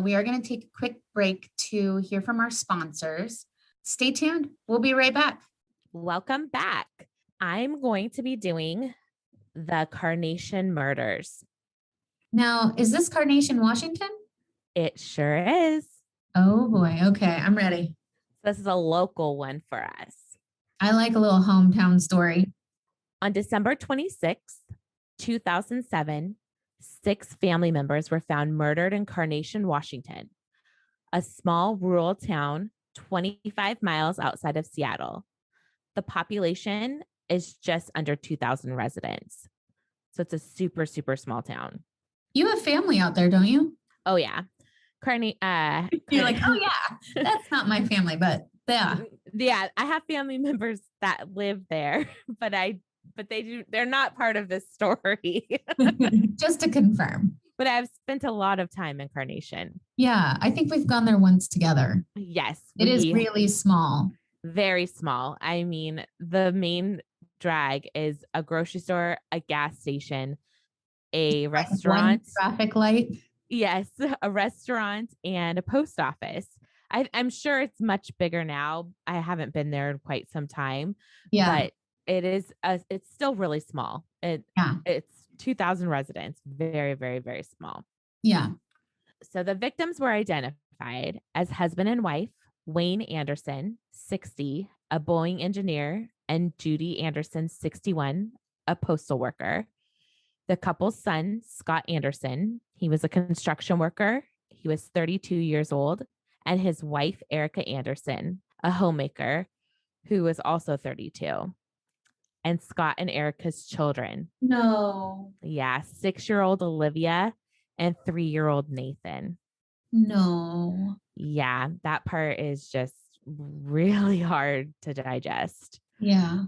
We are going to take a quick break to hear from our sponsors. Stay tuned. We'll be right back.
Welcome back. I'm going to be doing the Carnation murders.
Now, is this Carnation, Washington?
It sure is.
Oh boy. Okay, I'm ready.
This is a local one for us.
I like a little hometown story.
On December 26th, 2007, 6 family members were found murdered in Carnation, Washington, a small rural town 25 miles outside of Seattle. The population is just under 2,000 residents. So it's a super, super small town.
You have family out there, don't you?
Oh, yeah.
You're like, oh yeah, that's not my family, but yeah.
Yeah, I have family members that live there, but they're not part of this story.
Just to confirm.
But I've spent a lot of time in Carnation.
Yeah, I think we've gone there once together.
Yes,
It is really small.
Very small. I mean, the main drag is a grocery store, a gas station, a restaurant,
one traffic light.
Yes, a restaurant and a post office. I'm sure it's much bigger now. I haven't been there in quite some time,
Yeah.
but it's still really small. It's 2,000 residents, very, very, very small.
Yeah.
So the victims were identified as husband and wife, Wayne Anderson, 60, a Boeing engineer, and Judy Anderson, 61, a postal worker. The couple's son, Scott Anderson, he was a construction worker. He was 32 years old. And his wife, Erica Anderson, a homemaker, who was also 32. And Scott and Erica's children.
No.
Yeah, 6-year-old Olivia and 3-year-old Nathan.
No.
Yeah, that part is just really hard to digest.
Yeah.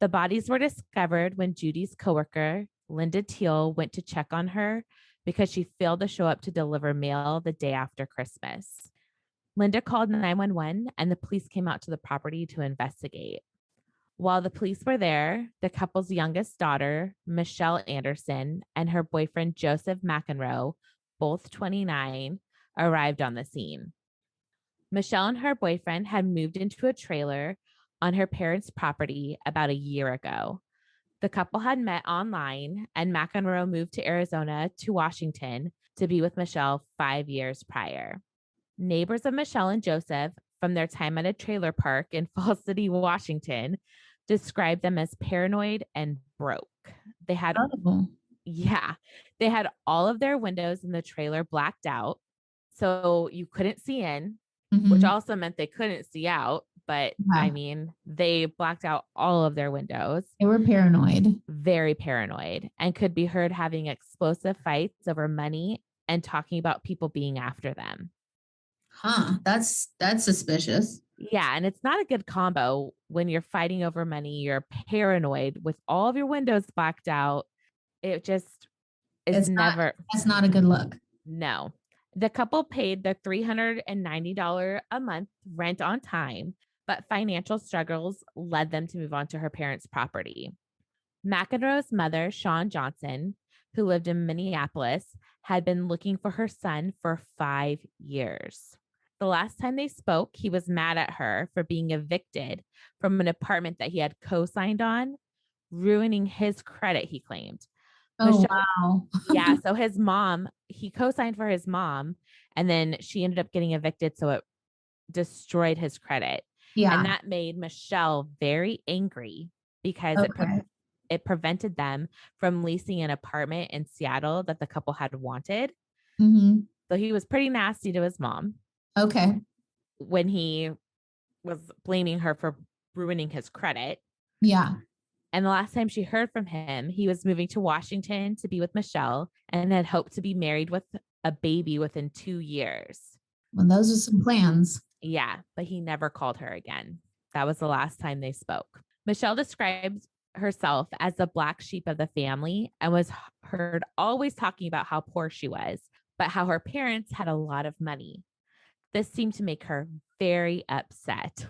The bodies were discovered when Judy's coworker, Linda Teal, went to check on her because she failed to show up to deliver mail the day after Christmas. Linda called 911 and the police came out to the property to investigate. While the police were there, the couple's youngest daughter, Michelle Anderson, and her boyfriend, Joseph McEnroe, both 29, arrived on the scene. Michelle and her boyfriend had moved into a trailer on her parents' property about a year ago. The couple had met online, and McEnroe moved to Arizona to Washington to be with Michelle 5 years prior. Neighbors of Michelle and Joseph from their time at a trailer park in Falls City, Washington, described them as paranoid and broke. They had all of their windows in the trailer blacked out, so you couldn't see in, which also meant they couldn't see out. But I mean, they blacked out all of their windows.
They were paranoid.
Very paranoid, and could be heard having explosive fights over money and talking about people being after them.
Huh, that's suspicious.
Yeah, and it's not a good combo when you're fighting over money, you're paranoid with all of your windows blacked out. It just is
that's not a good look.
No. The couple paid the $390 a month rent on time, but financial struggles led them to move on to her parents' property. McEnroe's mother, Shawn Johnson, who lived in Minneapolis, had been looking for her son for 5 years. The last time they spoke, he was mad at her for being evicted from an apartment that he had co-signed on, ruining his credit, he claimed.
Oh, wow.
Yeah, so his mom, he co-signed for his mom, and then she ended up getting evicted, so it destroyed his credit.
Yeah.
And that made Michelle very angry because it prevented them from leasing an apartment in Seattle that the couple had wanted. So he was pretty nasty to his mom.
Okay.
When he was blaming her for ruining his credit.
Yeah.
And the last time she heard from him, he was moving to Washington to be with Michelle and had hoped to be married with a baby within 2 years.
Well, those are some plans.
Yeah, but he never called her again. That was the last time they spoke. Michelle described herself as the black sheep of the family and was heard always talking about how poor she was, but how her parents had a lot of money. This seemed to make her very upset.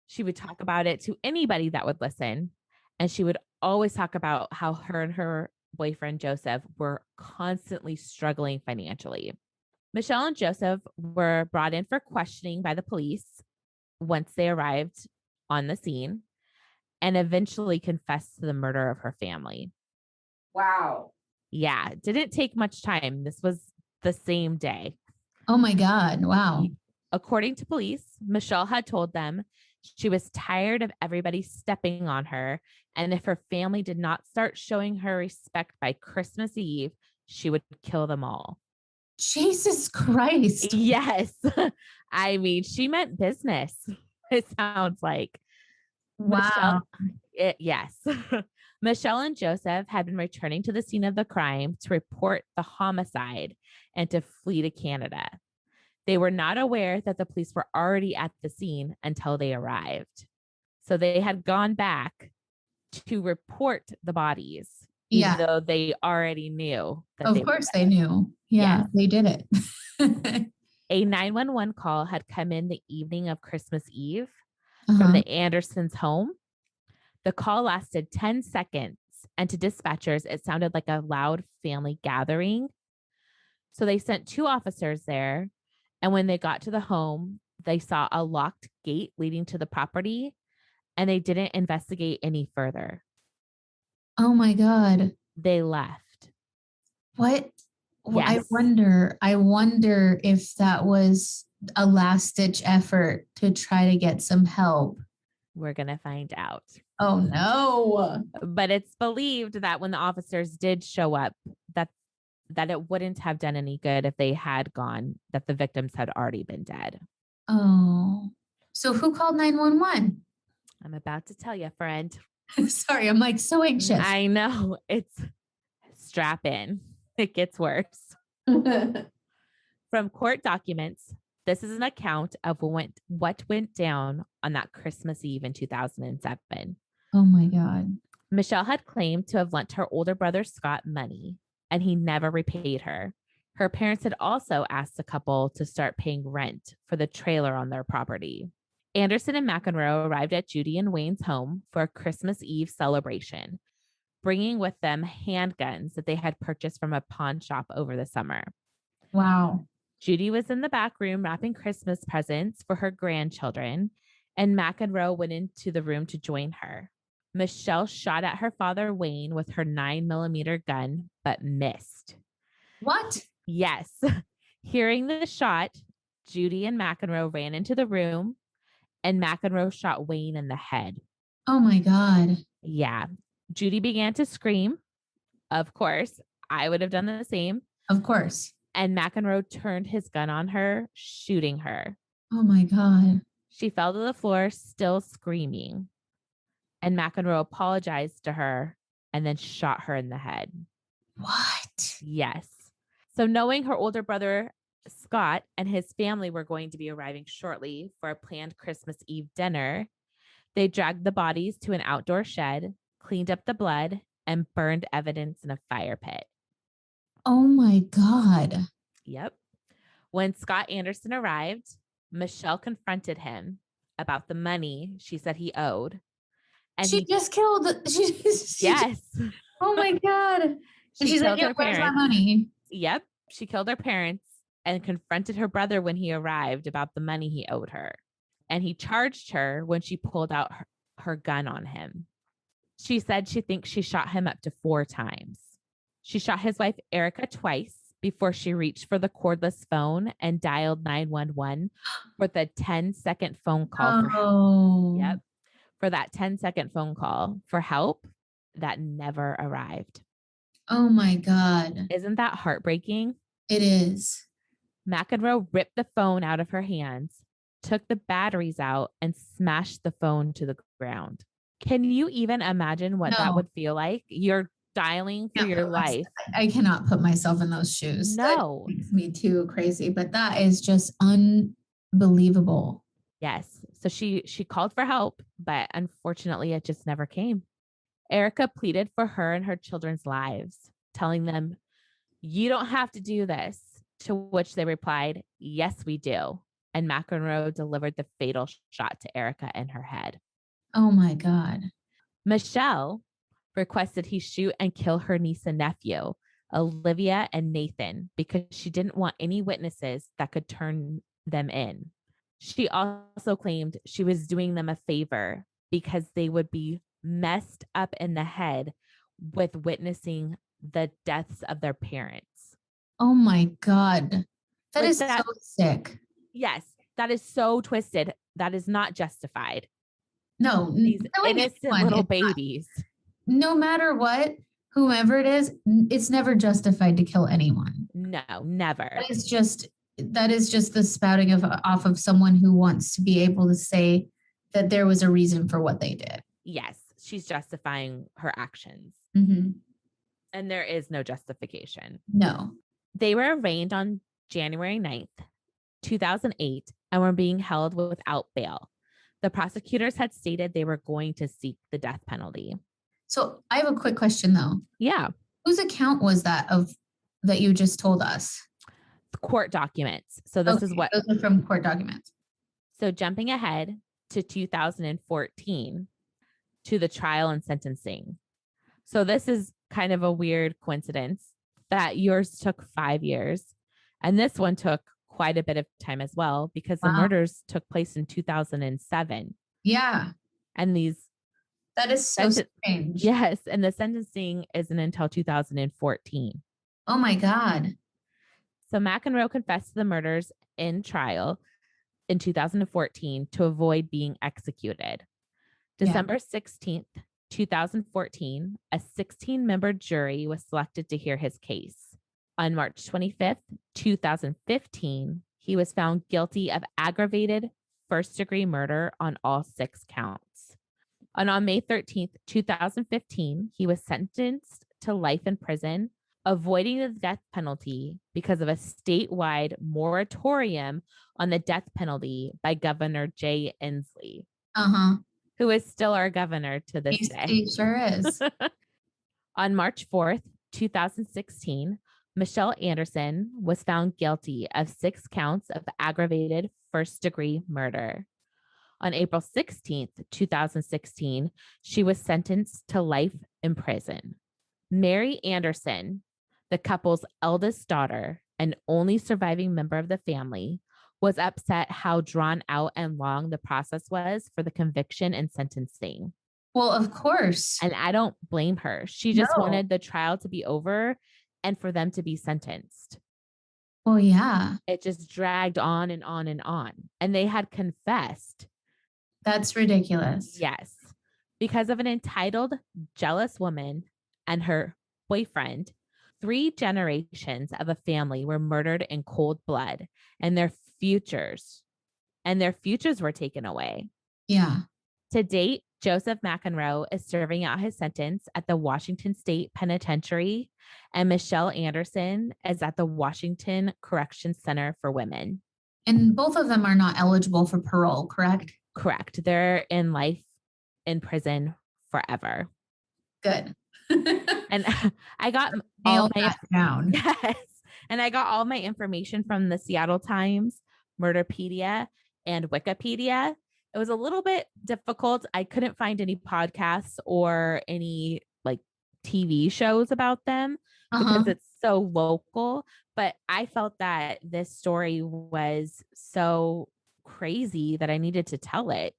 She would talk about it to anybody that would listen. And she would always talk about how her and her boyfriend, Joseph, were constantly struggling financially. Michelle and Joseph were brought in for questioning by the police once they arrived on the scene and eventually confessed to the murder of her family.
Wow.
Yeah, it didn't take much time. This was the same day.
Oh my God. Wow.
According to police, Michelle had told them she was tired of everybody stepping on her. And if her family did not start showing her respect by Christmas Eve, she would kill them all.
Jesus Christ.
Yes. I mean, she meant business. It sounds like.
Wow.
Yes. Michelle and Joseph had been returning to the scene of the crime to report the homicide and to flee to Canada. They were not aware that the police were already at the scene until they arrived. So they had gone back to report the bodies, even though they already knew that
Of course they knew. Yeah,
Yes.
they did it.
A 911 call had come in the evening of Christmas Eve from the Andersons' home. The call lasted 10 seconds, and to dispatchers, it sounded like a loud family gathering. So they sent 2 officers there. And when they got to the home, they saw a locked gate leading to the property, and they didn't investigate any further.
Oh my God.
They left.
What? Well,
Yes.
I wonder if that was a last ditch effort to try to get some help.
We're going to find out.
Oh no.
But it's believed that when the officers did show up, that it wouldn't have done any good if they had gone, that the victims had already been dead.
Oh. So who called 911?
I'm about to tell you, friend.
Sorry, I'm like so anxious.
I know. It's strap in. It gets worse. From court documents, this is an account of what went down on that Christmas Eve in 2007.
Oh my God.
Michelle had claimed to have lent her older brother Scott money, and he never repaid her. Her parents had also asked the couple to start paying rent for the trailer on their property. Anderson and McEnroe arrived at Judy and Wayne's home for a Christmas Eve celebration, bringing with them handguns that they had purchased from a pawn shop over the summer.
Wow.
Judy was in the back room wrapping Christmas presents for her grandchildren, and McEnroe went into the room to join her. Michelle shot at her father, Wayne, with her 9mm gun, but missed.
What?
Yes. Hearing the shot, Judy and McEnroe ran into the room, and McEnroe shot Wayne in the head.
Oh my God.
Yeah. Judy began to scream. Of course, I would have done the same.
Of course.
And McEnroe turned his gun on her, shooting her.
Oh my God.
She fell to the floor, still screaming. And McEnroe apologized to her and then shot her in the head.
What?
Yes. So knowing her older brother, Scott, and his family were going to be arriving shortly for a planned Christmas Eve dinner, they dragged the bodies to an outdoor shed, cleaned up the blood, and burned evidence in a fire pit.
Oh my God.
Yep. When Scott Anderson arrived, Michelle confronted him about the money she said he owed. And
she just killed.
Yes.
Oh my God. She's like, yeah, where's my money?
Yep. She killed her parents and confronted her brother when he arrived about the money he owed her. And he charged her when she pulled out her gun on him. She said she thinks she shot him up to 4 times. She shot his wife, Erica, twice before she reached for the cordless phone and dialed 911 for the 10-second phone call. Yep. For that 10-second phone call for help that never arrived.
Oh my God.
Isn't that heartbreaking?
It is.
McEnroe ripped the phone out of her hands, took the batteries out, and smashed the phone to the ground. Can you even imagine what that
No,
would feel like? You're dialing for
can't
your
put myself,
life.
I cannot put myself in those shoes. That
No.
makes me too crazy, but that is just unbelievable.
Yes. So she called for help, but unfortunately it just never came. Erica pleaded for her and her children's lives, telling them, "You don't have to do this." To which they replied, "Yes, we do." And McEnroe delivered the fatal shot to Erica in her head.
Oh my God.
Michelle requested he shoot and kill her niece and nephew, Olivia and Nathan, because she didn't want any witnesses that could turn them in. She also claimed she was doing them a favor because they would be messed up in the head with witnessing the deaths of their parents.
Oh my God. That
Like
is so
that,
sick.
yes, that is so twisted. That is not justified.
No,
These
killing
innocent
anyone,
little babies.
no matter what, whomever it is, it's never justified to kill anyone.
No, never.
That is just the spouting of off of someone who wants to be able to say that there was a reason for what they did.
Yes, she's justifying her actions.
Mm-hmm.
And there is no justification.
No.
They were arraigned on January 9th, 2008, and were being held without bail. The prosecutors had stated they were going to seek the death penalty.
So I have a quick question though.
Yeah.
Whose account was that of that you just told us?
Court documents. So this is what.
Those are from court documents.
So jumping ahead to 2014 to the trial and sentencing. So this is kind of a weird coincidence that yours took 5 years and this one took quite a bit of time as well because the murders took place in 2007.
Yeah.
And
that is so strange.
Yes, and the sentencing isn't until 2014.
Oh my God.
So McEnroe confessed to the murders in trial in 2014 to avoid being executed. December 16th, 2014, a 16-member jury was selected to hear his case. On March 25th, 2015, he was found guilty of aggravated first-degree murder on all 6 counts. And on May 13th, 2015, he was sentenced to life in prison, avoiding the death penalty because of a statewide moratorium on the death penalty by Governor Jay Inslee. Who is still our governor to this day.
He sure is.
On March 4th, 2016, Michelle Anderson was found guilty of 6 counts of aggravated first-degree murder. On April 16th, 2016, she was sentenced to life in prison. Mary Anderson, the couple's eldest daughter and only surviving member of the family, was upset how drawn out and long the process was for the conviction and sentencing.
Well, of course.
And I don't blame her. She just wanted the trial to be over and for them to be sentenced.
Well, yeah.
It just dragged on and on and on. And they had confessed.
That's ridiculous.
Yes. Because of an entitled, jealous woman and her boyfriend, 3 generations of a family were murdered in cold blood, and their futures were taken away.
Yeah.
To date, Joseph McEnroe is serving out his sentence at the Washington State Penitentiary, and Michelle Anderson is at the Washington Correction Center for Women.
And both of them are not eligible for parole, correct?
Correct. They're in life in prison forever.
Good.
And I got all my down. Yes. And I got all my information from the Seattle Times, Murderpedia, and Wikipedia. It was a little bit difficult. I couldn't find any podcasts or any like TV shows about them because it's so local. But I felt that this story was so crazy that I needed to tell it.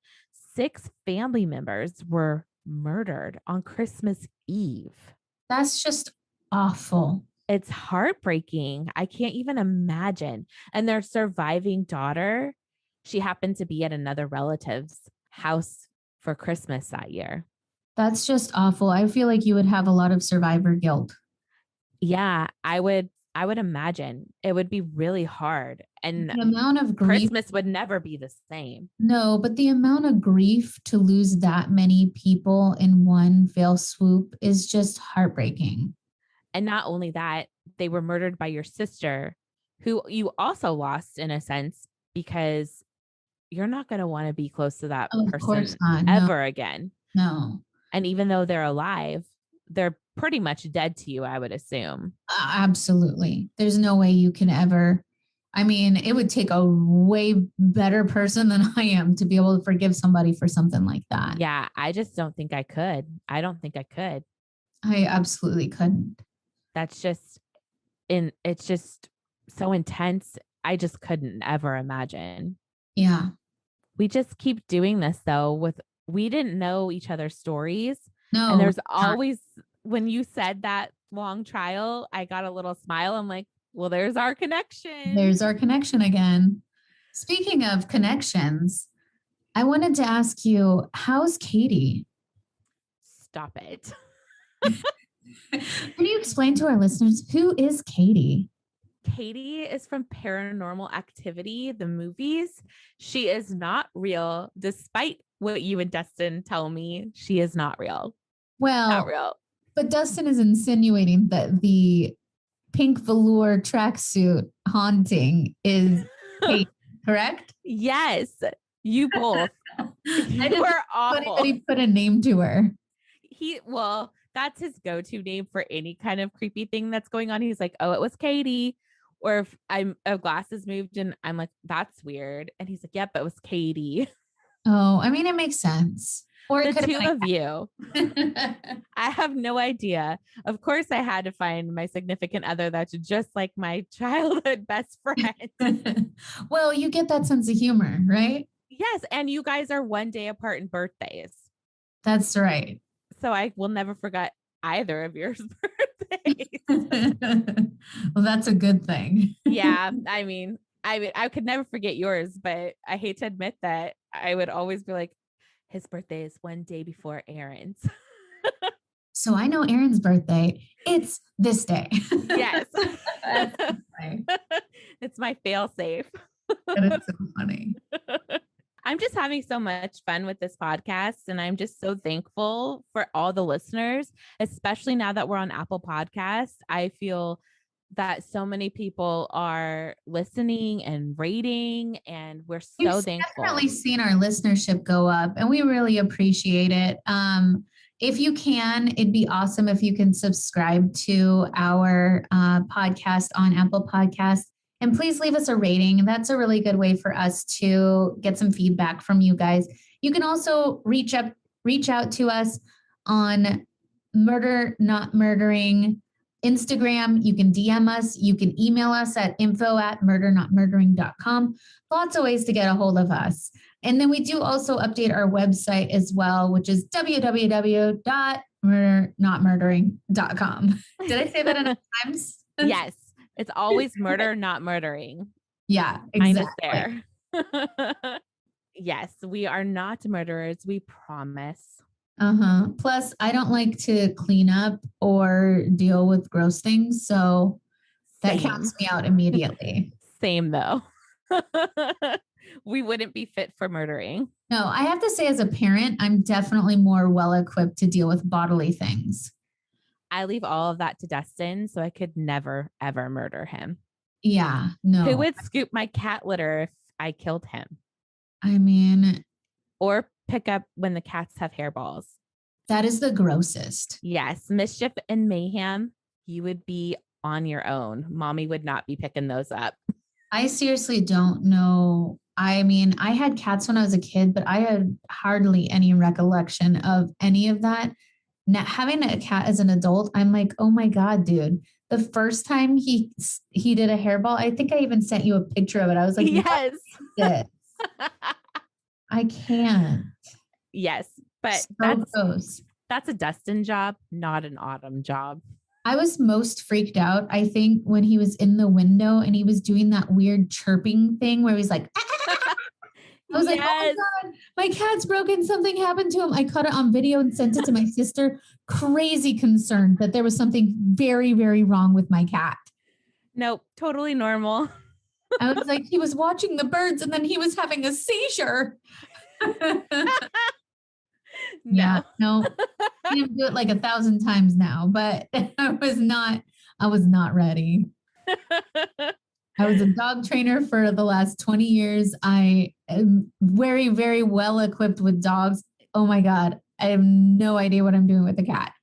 6 family members were murdered on Christmas Eve.
That's just awful.
It's heartbreaking. I can't even imagine. And their surviving daughter, she happened to be at another relative's house for Christmas that year.
That's just awful. I feel like you would have a lot of survivor guilt.
Yeah, I would I would imagine it would be really hard. And
The amount of grief.
Christmas would never be the same.
No, but the amount of grief to lose that many people in one fell swoop is just heartbreaking.
And not only that, they were murdered by your sister, who you also lost in a sense, because you're not going to want to be close to that
Of
person
course not.
ever again.
No.
And even though they're alive, they're pretty much dead to you, I would assume.
Absolutely. There's no way you can ever. I mean, it would take a way better person than I am to be able to forgive somebody for something like that.
Yeah, I just don't think I could. I don't think I could.
I absolutely couldn't.
That's just it's just so intense. I just couldn't ever imagine.
Yeah.
We just keep doing this though we didn't know each other's stories.
No.
And there's always, when you said that long trial, I got a little smile. I'm like, well, there's our connection.
There's our connection again. Speaking of connections, I wanted to ask you, how's Katie?
Stop it.
Can you explain to our listeners, who is Katie?
Katie is from Paranormal Activity, the movies. She is not real, despite what you and Dustin tell me. She is not real.
Well,
not real.
But Dustin is insinuating that the pink velour tracksuit haunting is Kate, correct?
Yes, you both. You were awful.
Anybody put a name to her?
Well, that's his go-to name for any kind of creepy thing that's going on. He's like, oh, it was Katie. Or if a glasses moved and I'm like, that's weird. And he's like, yep, it was Katie.
Oh, I mean, it makes sense. Or
the two of you. I have no idea. Of course, I had to find my significant other that's just like my childhood best friend.
Well, you get that sense of humor, right?
Yes. And you guys are one day apart in birthdays.
That's right.
So I will never forget either of your birthdays.
Well, that's a good thing.
Yeah. I mean, I could never forget yours, but I hate to admit that I would always be like, his birthday is one day before Erin's.
So I know Erin's birthday. It's this day.
Yes. It's my fail safe.
That is so funny.
I'm just having so much fun with this podcast, and I'm just so thankful for all the listeners, especially now that we're on Apple Podcasts. I feel that so many people are listening and rating, and we're so thankful.
Definitely seen our listenership go up, and we really appreciate it. If you can, it'd be awesome if you can subscribe to our podcast on Apple Podcasts. And please leave us a rating. That's a really good way for us to get some feedback from you guys. You can also reach out to us on Murder Not Murdering Instagram. You can DM us. You can email us at info@murdernotmurdering.com. Lots of ways to get a hold of us. And then we do also update our website as well, which is www.murdernotmurdering.com. Did I say that enough times?
Yes. It's always murder, not murdering.
Yeah, exactly.
Kind of there. Yes, we are not murderers. We promise.
Plus, I don't like to clean up or deal with gross things. So that counts me out immediately.
Same though. We wouldn't be fit for murdering.
No, I have to say as a parent, I'm definitely more well-equipped to deal with bodily things.
I leave all of that to Dustin, so I could never, ever murder him.
Yeah, no.
Who would scoop my cat litter if I killed him?
I mean...
Or pick up when the cats have hairballs.
That is the grossest.
Yes, mischief and mayhem, you would be on your own. Mommy would not be picking those up.
I seriously don't know. I mean, I had cats when I was a kid, but I had hardly any recollection of any of that. Now, having a cat as an adult, I'm like, oh my God, dude. The first time he did a hairball, I think I even sent you a picture of it. I was like,
yes.
I can't.
Yes, but
so
that's a Dustin job, not an Autumn job.
I was most freaked out, I think, when he was in the window and he was doing that weird chirping thing where he's like, I was like, oh my God, my cat's broken. Something happened to him. I caught it on video and sent it to my sister. Crazy concerned that there was something very, very wrong with my cat.
Nope, totally normal.
I was like, he was watching the birds and then he was having a seizure. Yeah,
No.
no, seen him do it like 1,000 times now, but I was not ready. I was a dog trainer for the last 20 years. I am very, very well equipped with dogs. Oh my God. I have no idea what I'm doing with a cat.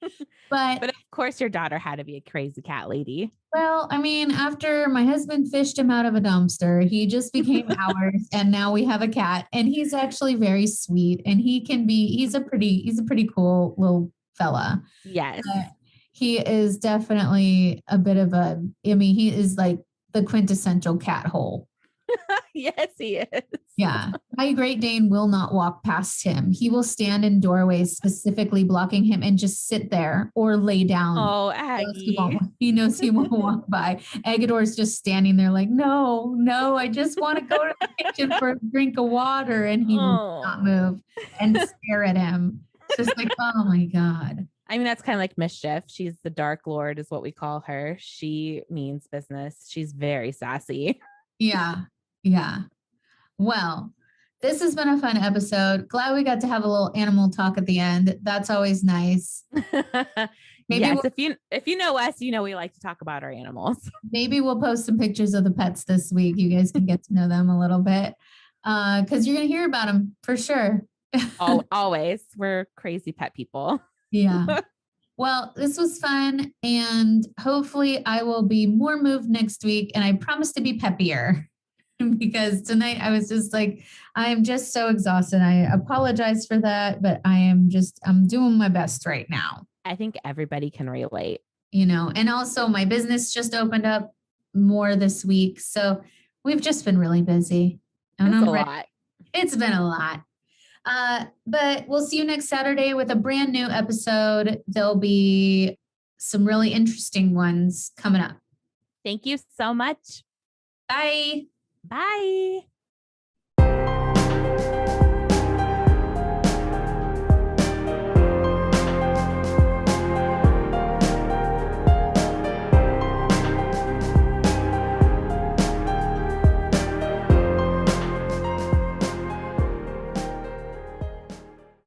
But
But of course, your daughter had to be a crazy cat lady.
well, I mean, after my husband fished him out of a dumpster, he just became ours, and now we have a cat, and he's actually very sweet, and he's a pretty cool little fella.
Yes.
But he is definitely a bit of a, I mean, he is like the quintessential cat hole.
Yes, he is.
Yeah. My Great Dane will not walk past him. He will stand in doorways specifically blocking him and just sit there or lay down.
Oh,
He
Aggie.
won't, he knows he won't walk by. Agador's just standing there like, no, no, I just want to go to the kitchen for a drink of water. And he will not
Oh.
move and stare at him. It's just like, oh my God.
I mean, that's kind of like Mischief. She's the Dark Lord, is what we call her. She means business. She's very sassy.
Yeah. Yeah. Well, this has been a fun episode. Glad we got to have a little animal talk at the end. That's always nice. Maybe
Yes,
we'll,
if you know us, you know we like to talk about our animals.
maybe we'll post some pictures of the pets this week. You guys can get to know them a little bit because you're going to hear about them for sure.
Oh, always. We're crazy pet people.
Yeah. Well, this was fun. And hopefully I will be more moved next week. And I promise to be peppier because tonight I was just like, I am just so exhausted. I apologize for that, but I'm doing my best right now.
I think everybody can relate.
And also my business just opened up more this week. So we've just been really busy. And
It's
I'm
a
ready.
lot.
It's been a lot. But we'll see you next Saturday with a brand new episode. There'll be some really interesting ones coming up.
Thank you so much.
Bye.
Bye.